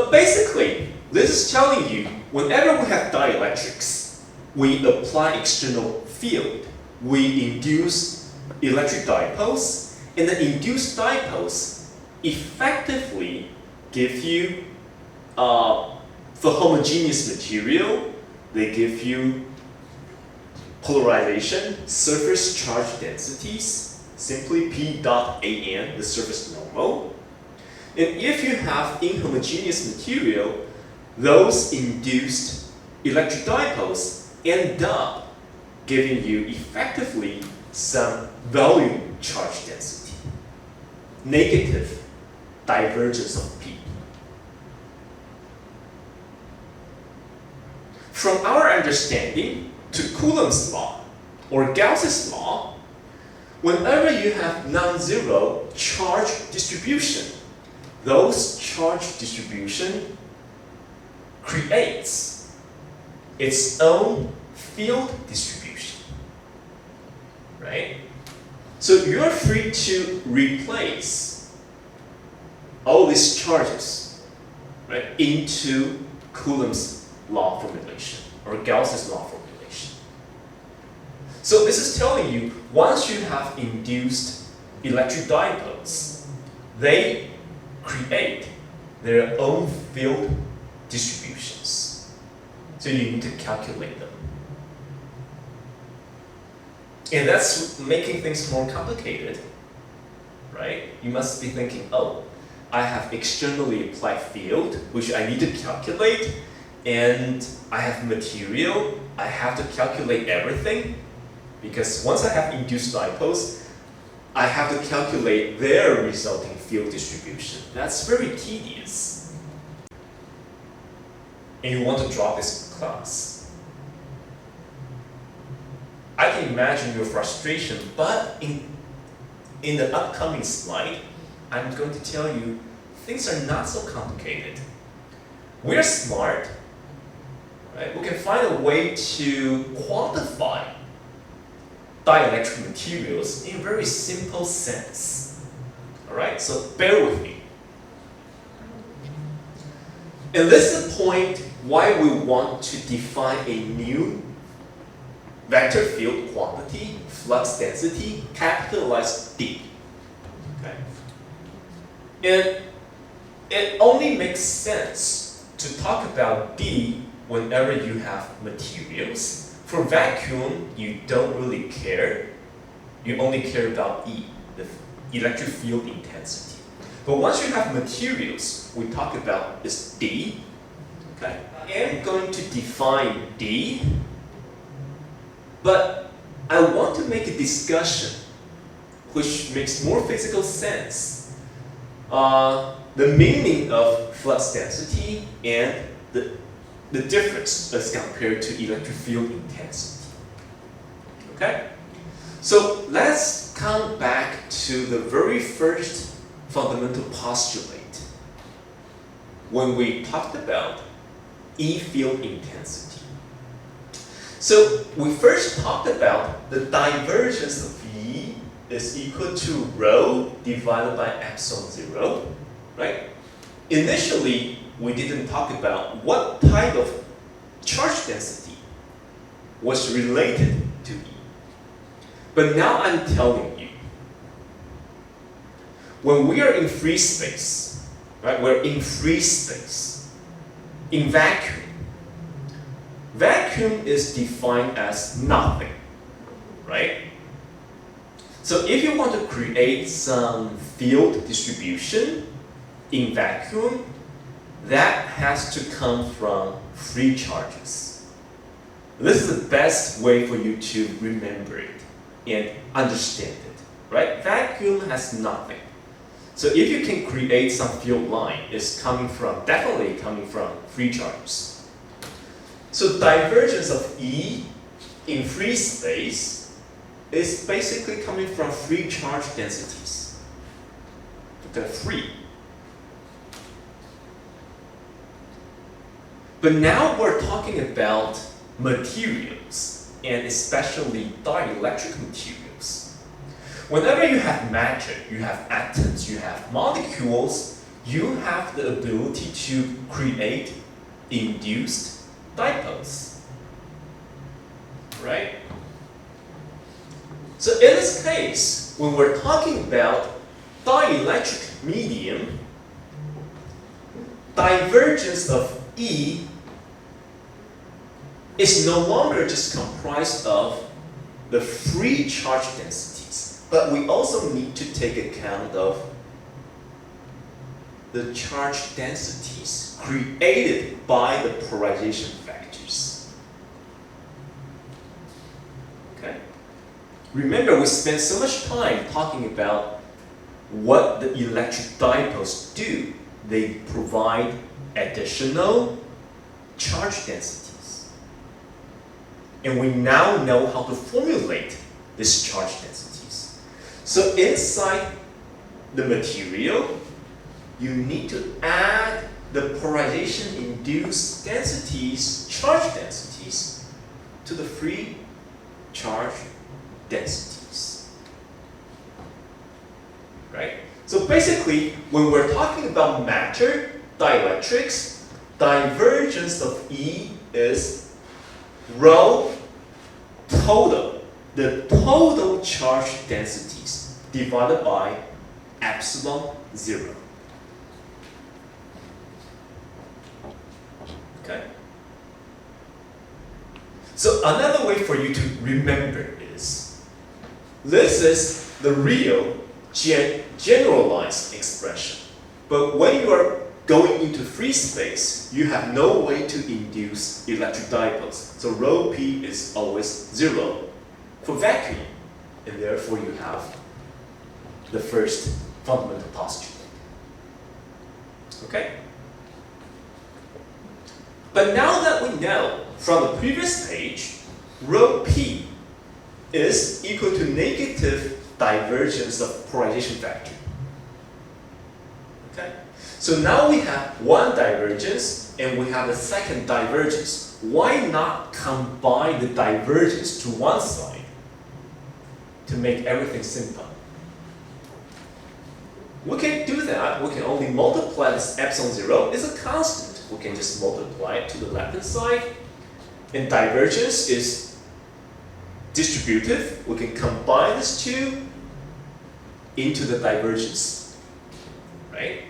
But basically, this is telling you, whenever we have dielectrics, we apply external field. We induce electric dipoles, and the induced dipoles effectively give you, for homogeneous material, they give you polarization, surface charge densities, simply P dot AN, the surface normal. And if you have inhomogeneous material, those induced electric dipoles end up giving you effectively some volume charge density, negative divergence of P. From our understanding to Coulomb's law or Gauss's law, whenever you have non-zero charge distribution, those charge distribution creates its own field distribution, right? So you're free to replace all these charges, right, into Coulomb's law formulation or Gauss's law formulation. So this is telling you, once you have induced electric dipoles, they create their own field distributions. So you need to calculate them. And that's making things more complicated, right? You must be thinking, oh, I have externally applied field, which I need to calculate, and I have material, I have to calculate everything, because once I have induced dipoles, I have to calculate their resulting field distribution. That's very tedious. And you want to drop this class. I can imagine your frustration, but in the upcoming slide, I'm going to tell you things are not so complicated. We're smart, right? We can find a way to quantify dielectric materials in a very simple sense. Alright, so bear with me. And this is the point why we want to define a new vector field quantity, flux density, capitalized D. Okay? And it only makes sense to talk about D whenever you have materials. For vacuum, you don't really care. You only care about E, the electric field intensity. But once you have materials, we talk about is D. Okay? I am going to define D, but I want to make a discussion which makes more physical sense. The meaning of flux density and the difference as compared to electric field intensity. Okay? So let's come back to the very first fundamental postulate when we talked about E field intensity. So we first talked about the divergence of E is equal to rho divided by epsilon 0, right? Initially, we didn't talk about what type of charge density was related to E. But now I'm telling you, when we are in free space, right, we're in free space, in vacuum. Vacuum is defined as nothing, right? So if you want to create some field distribution in vacuum, that has to come from free charges. This is the best way for you to remember it and understand it, right? Vacuum has nothing. So if you can create some field line, it's definitely coming from free charges. So divergence of E in free space is basically coming from free charge densities. They're free. But now we're talking about materials, and especially dielectric materials. Whenever you have matter, you have atoms, you have molecules, you have the ability to create induced dipoles, right? So in this case, when we're talking about dielectric medium, divergence of E is no longer just comprised of the free charge densities, but we also need to take account of the charge densities created by the polarization factors. Okay? Remember, we spent so much time talking about what the electric dipoles do. They provide additional charge densities. And we now know how to formulate these charge densities. So inside the material, you need to add the polarization-induced densities, charge densities, to the free charge densities. Right? So basically, when we're talking about matter, dielectrics, divergence of E is rho total, the total charge densities divided by epsilon 0. Okay? So another way for you to remember is, this is the real generalized expression. But when you are going into free space, you have no way to induce electric dipoles. So rho p is always 0 for vacuum, and therefore you have the first fundamental postulate. Okay? But now that we know from the previous page, rho p is equal to negative divergence of polarization factor. Okay? So now we have one divergence and we have a second divergence. Why not combine the divergence to one side to make everything simple? We can do that. We can only multiply this epsilon 0. It's a constant. We can just multiply it to the left-hand side. And divergence is distributive. We can combine these two into the divergence, right?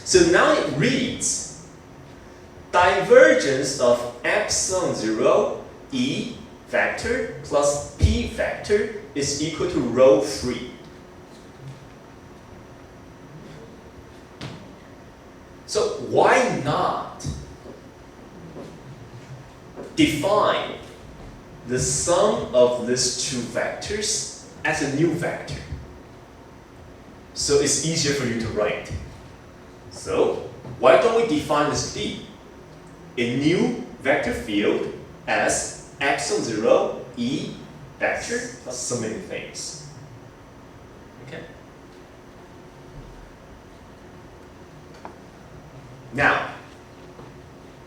So now it reads divergence of epsilon 0 E factor plus P factor is equal to rho free. So why not define the sum of these two vectors as a new vector? So it's easier for you to write. So why don't we define this D, a new vector field, as epsilon 0 E vector plus so many things. Okay. Now,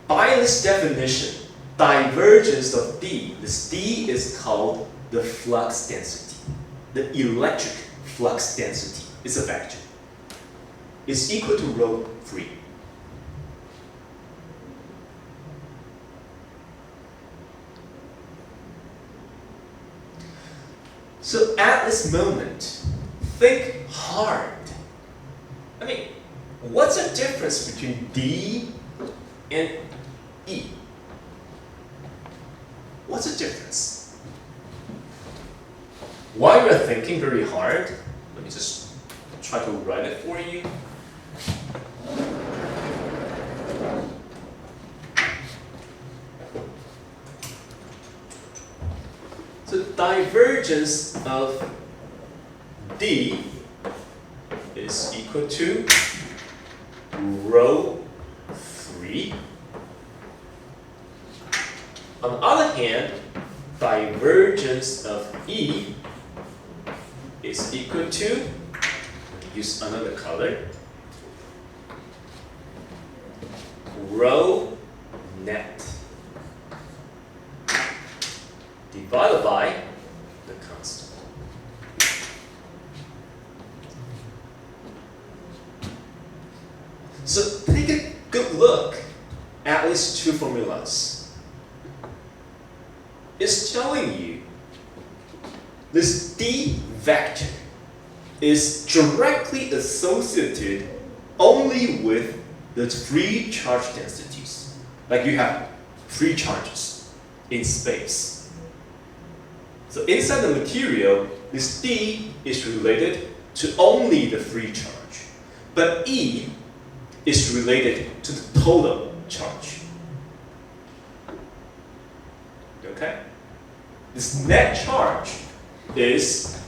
by this definition, divergence of D, this D is called the flux density, the electric flux density. It's a vector. It's equal to rho free. So at this moment, think hard. I mean, what's the difference between D and E? What's the difference? While you're thinking very hard, let me just try to write it for you. So divergence of D is equal to rho free. On the other hand, divergence of E is equal to, use another color, rho net divided by the constant. So take a good look at these two formulas. It's telling you this D vector is directly associated only with the free charge densities. Like you have free charges in space. So inside the material, this D is related to only the free charge, but E is related to the total charge. Okay? This net charge is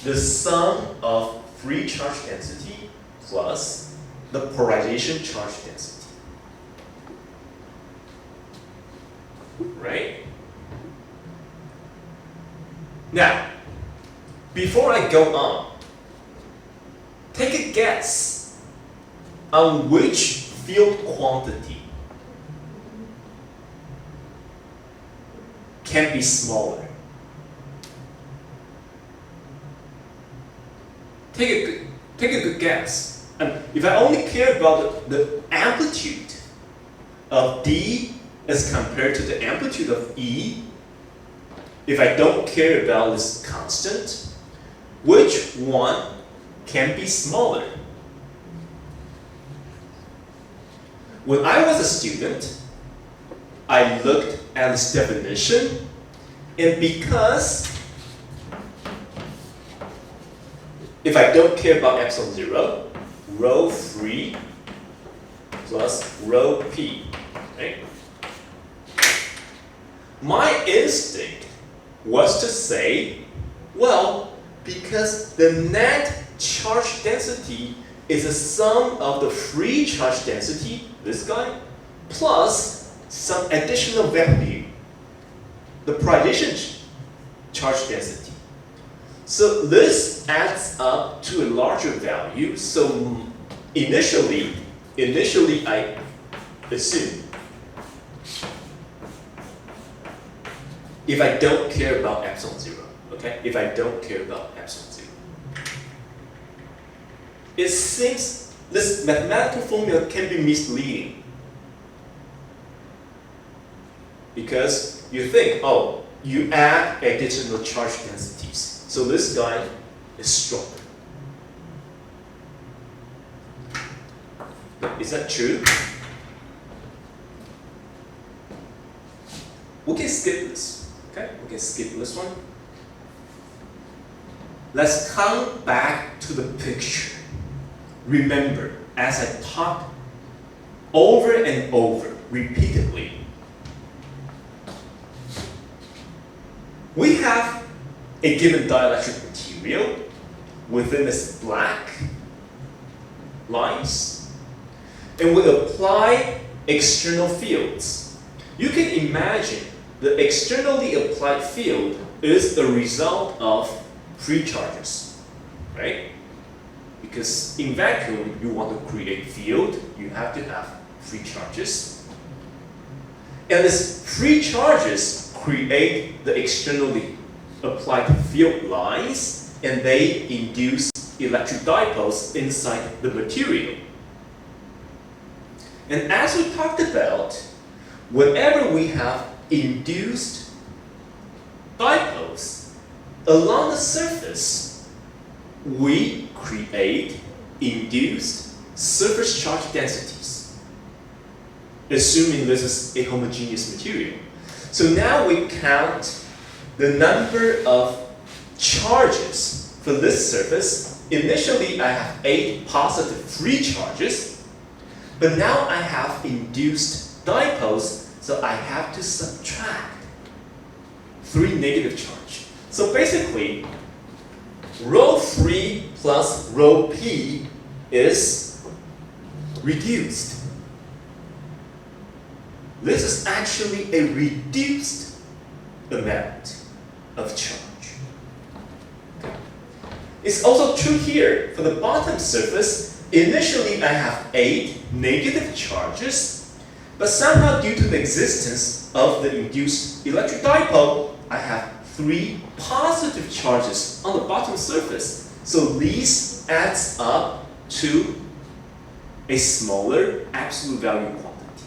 the sum of free charge density plus the polarization charge density. Right? Now, before I go on, take a guess on which field quantity can be smaller. Take a good guess. And if I only care about the amplitude of D as compared to the amplitude of E, if I don't care about this constant, which one can be smaller? When I was a student, I looked at this definition, and because if I don't care about epsilon 0, rho free plus rho p, right? My instinct was to say, well, because the net charge density is the sum of the free charge density, this guy, plus some additional value, the polarization charge density. So this adds up to a larger value. So initially I assume if I don't care about epsilon 0, okay? If I don't care about epsilon 0. It seems this mathematical formula can be misleading. Because you think, oh, you add additional charge densities. So this guy is stronger. Is that true? We can skip this. Okay, we can skip this one. Let's come back to the picture. Remember, as I talked over and over repeatedly, we have a given dielectric material within this black lines, and we apply external fields. You can imagine the externally applied field is the result of free charges, right? Because in vacuum, you want to create field, you have to have free charges. And these free charges create the externally applied field lines, and they induce electric dipoles inside the material. And as we talked about, whenever we have induced dipoles along the surface, we create induced surface charge densities, assuming this is a homogeneous material. So now we count the number of charges for this surface. Initially, I have 8 positive free charges, but now I have induced dipoles, so I have to subtract 3 negative charge. So basically, rho free plus rho p is reduced. This is actually a reduced amount of charge. It's also true here for the bottom surface. Initially, I have 8 negative charges, but somehow due to the existence of the induced electric dipole, I have 3 positive charges on the bottom surface. So these adds up to a smaller absolute value quantity.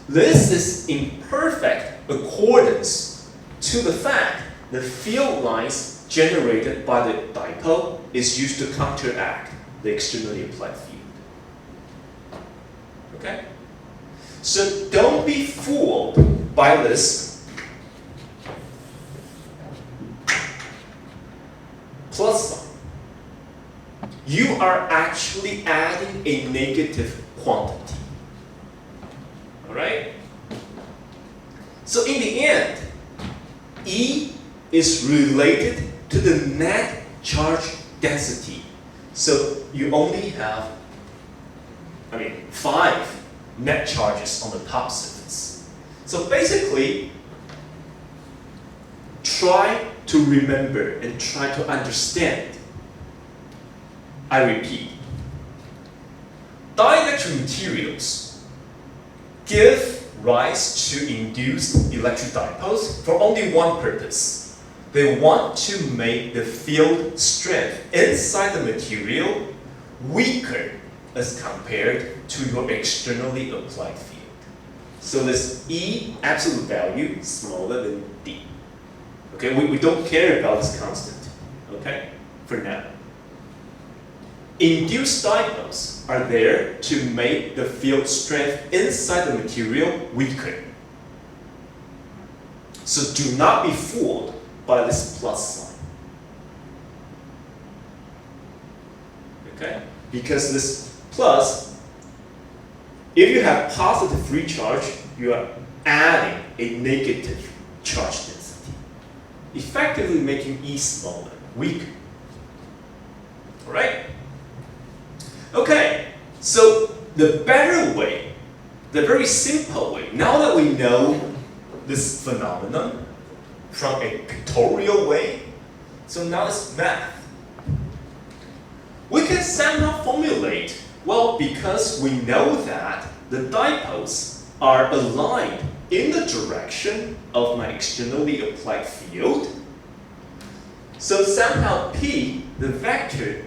This is in perfect accordance to the fact the field lines generated by the dipole is used to counteract the externally applied field. Okay? So don't be fooled by this plus sign. You are actually adding a negative quantity. Alright? So in the end, E is related to the net charge density. So you only have, 5 net charges on the top surface. So basically, try to remember and try to understand. I repeat, dielectric materials give rise to induced electric dipoles for only one purpose. They want to make the field strength inside the material weaker as compared to your externally applied field. So this E absolute value is smaller than D. Okay, we don't care about this constant, okay, for now. Induced dipoles are there to make the field strength inside the material weaker. So do not be fooled by this plus sign. Okay? Because this plus, if you have positive free charge, you are adding a negative charge density, effectively making E smaller, weaker. Alright? Okay, so the better way, the very simple way, now that we know this phenomenon from a pictorial way, so now it's math. We can somehow formulate, well, because we know that the dipoles are aligned in the direction of my externally applied field. So somehow P, the vector,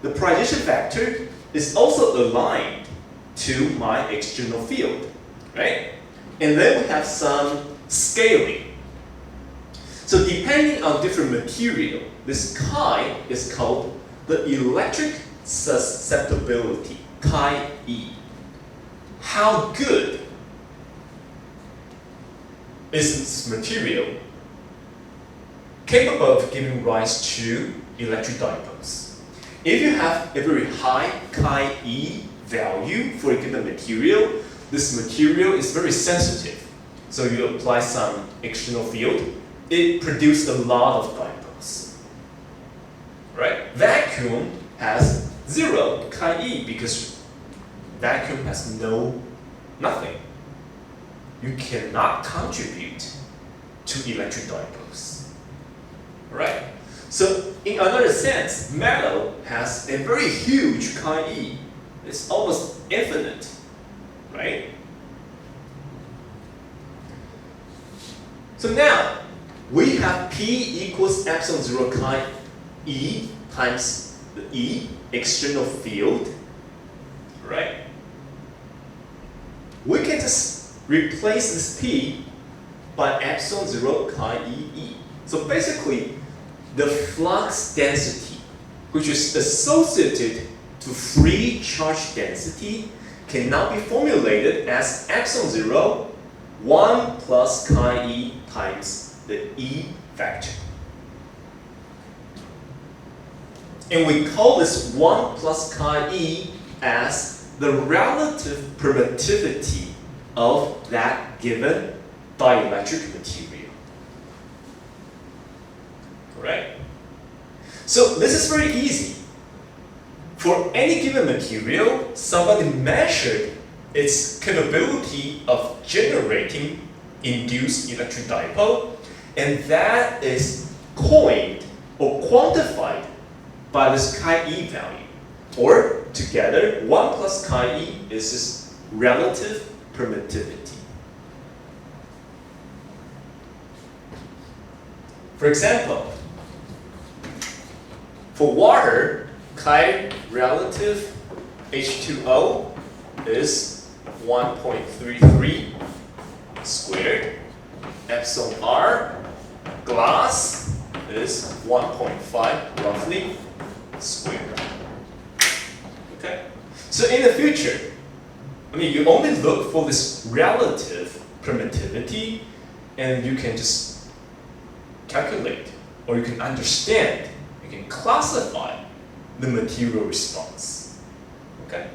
the polarization vector, is also aligned to my external field, right? And then we have some scaling. So depending on different material, this chi is called the electric susceptibility, chi E. How good is this material capable of giving rise to electric dipoles? If you have a very high chi E value for a given material, this material is very sensitive. So you apply some external field, it produces a lot of dipoles. Right? Vacuum has 0 chi E because vacuum has nothing. You cannot contribute to electric dipoles. Right? So in another sense, metal has a very huge chi E. It's almost infinite, right? So now, we have P equals epsilon 0 chi E times the E, external field, right? We can just replace this P by epsilon 0 chi E. So basically, the flux density, which is associated to free charge density, can now be formulated as epsilon 0, 1 plus chi E times the E vector. And we call this 1 plus chi E as the relative permittivity of that given dielectric material. Right? So this is very easy. For any given material, somebody measured its capability of generating induced electric dipole, and that is coined or quantified by this chi E value. Or together, 1 plus chi E is this relative permittivity. For example, For water, chi relative H2O is 1.33 squared. Epsilon R, glass, is 1.5 roughly squared. Okay? So in the future, you only look for this relative permittivity and you can just calculate, or you can understand, you can classify the material response. Okay?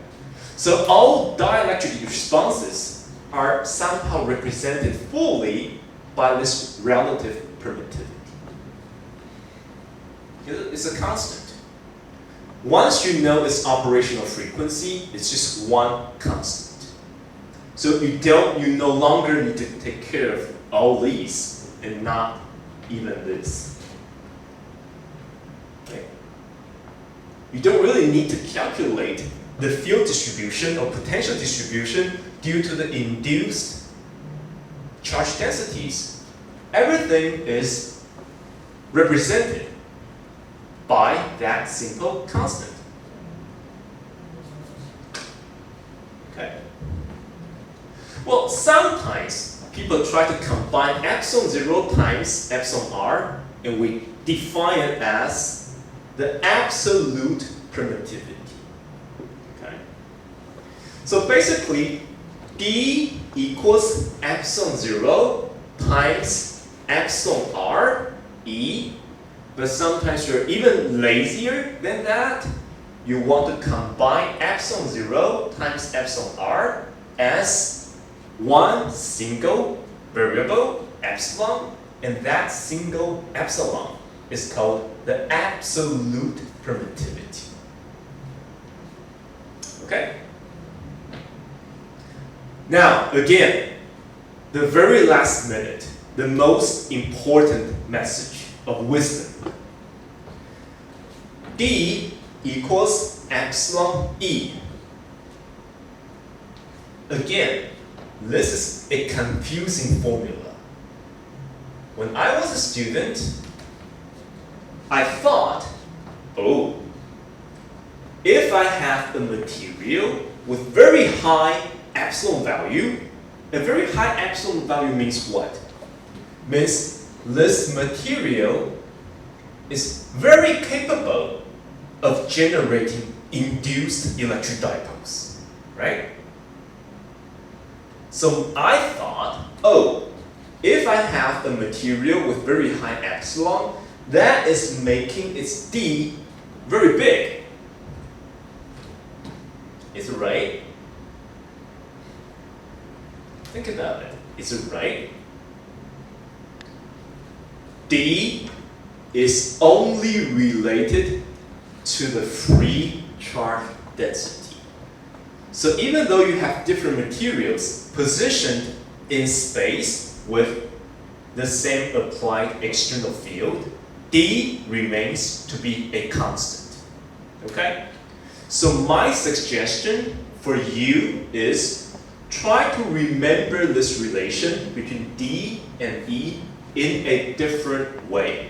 So all dielectric responses are somehow represented fully by this relative permittivity. It's a constant. Once you know its operational frequency, it's just one constant. So you no longer need to take care of all these and not even this. Okay? You don't really need to calculate the field distribution or potential distribution due to the induced charge densities. Everything is represented by that simple constant. Okay. Well, sometimes people try to combine epsilon 0 times epsilon r, and we define it as the absolute permittivity. Okay. So basically, D equals epsilon 0 times epsilon r E. But sometimes you're even lazier than that. You want to combine epsilon 0 times epsilon r as one single variable, epsilon, and that single epsilon is called the absolute permittivity. Okay? Now, again, the very last minute, the most important message of wisdom. D equals epsilon E. Again, this is a confusing formula. When I was a student, I thought, oh, if I have a material with very high epsilon value, a very high epsilon value means what? Means this material is very capable of generating induced electric dipoles, right? So I thought, oh, if I have a material with very high epsilon, that is making its D very big. Is it right? Think about it. Is it right? D is only related to the free charge density. So even though you have different materials positioned in space with the same applied external field, D remains to be a constant. Okay? So my suggestion for you is try to remember this relation between D and E in a different way.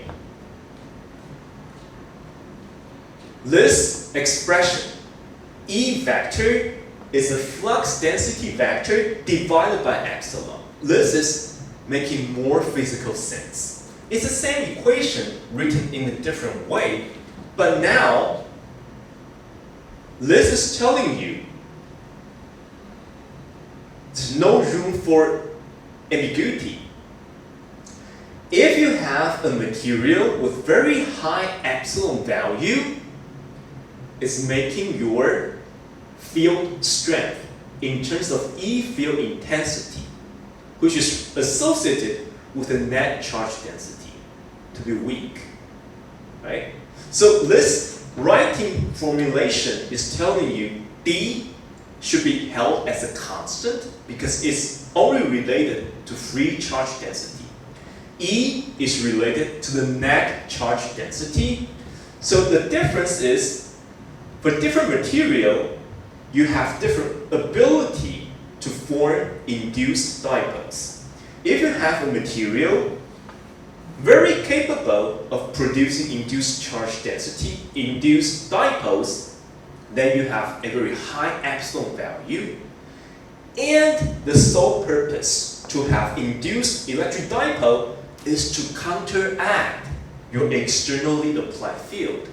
This expression, E vector, is a flux density vector divided by epsilon. This is making more physical sense. It's the same equation written in a different way, but now this is telling you there's no room for ambiguity. If you have a material with very high epsilon value, it's making your field strength in terms of E field intensity, which is associated with the net charge density, to be weak, right? So this writing formulation is telling you D should be held as a constant because it's only related to free charge density. E is related to the net charge density. So the difference is, for different material, you have different ability to form induced dipoles. If you have a material very capable of producing induced charge density, induced dipoles. Then you have a very high epsilon value. And the sole purpose to have induced electric dipole is to counteract your externally applied field,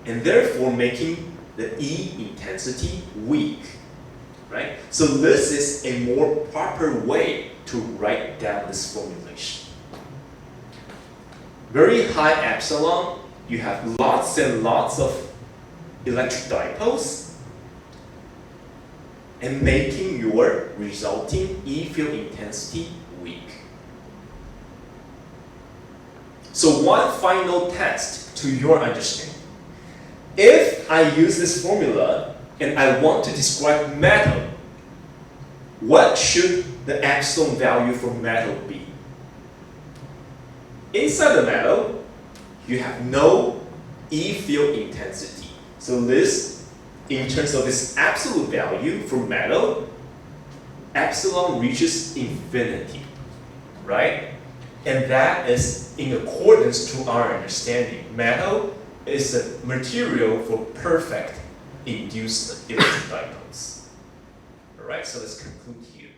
and therefore making the E intensity weak, right? So this is a more proper way to write down this formulation. Very high epsilon, you have lots and lots of electric dipoles, and making your resulting E field intensity weak. So one final test to your understanding. If I use this formula and I want to describe metal, what should the epsilon value for metal be? Inside the metal, you have no E field intensity. So this, in terms of this absolute value for metal, epsilon reaches infinity, right? And that is in accordance to our understanding. Metal is a material for perfect induced electric dipoles. All right, so let's conclude here.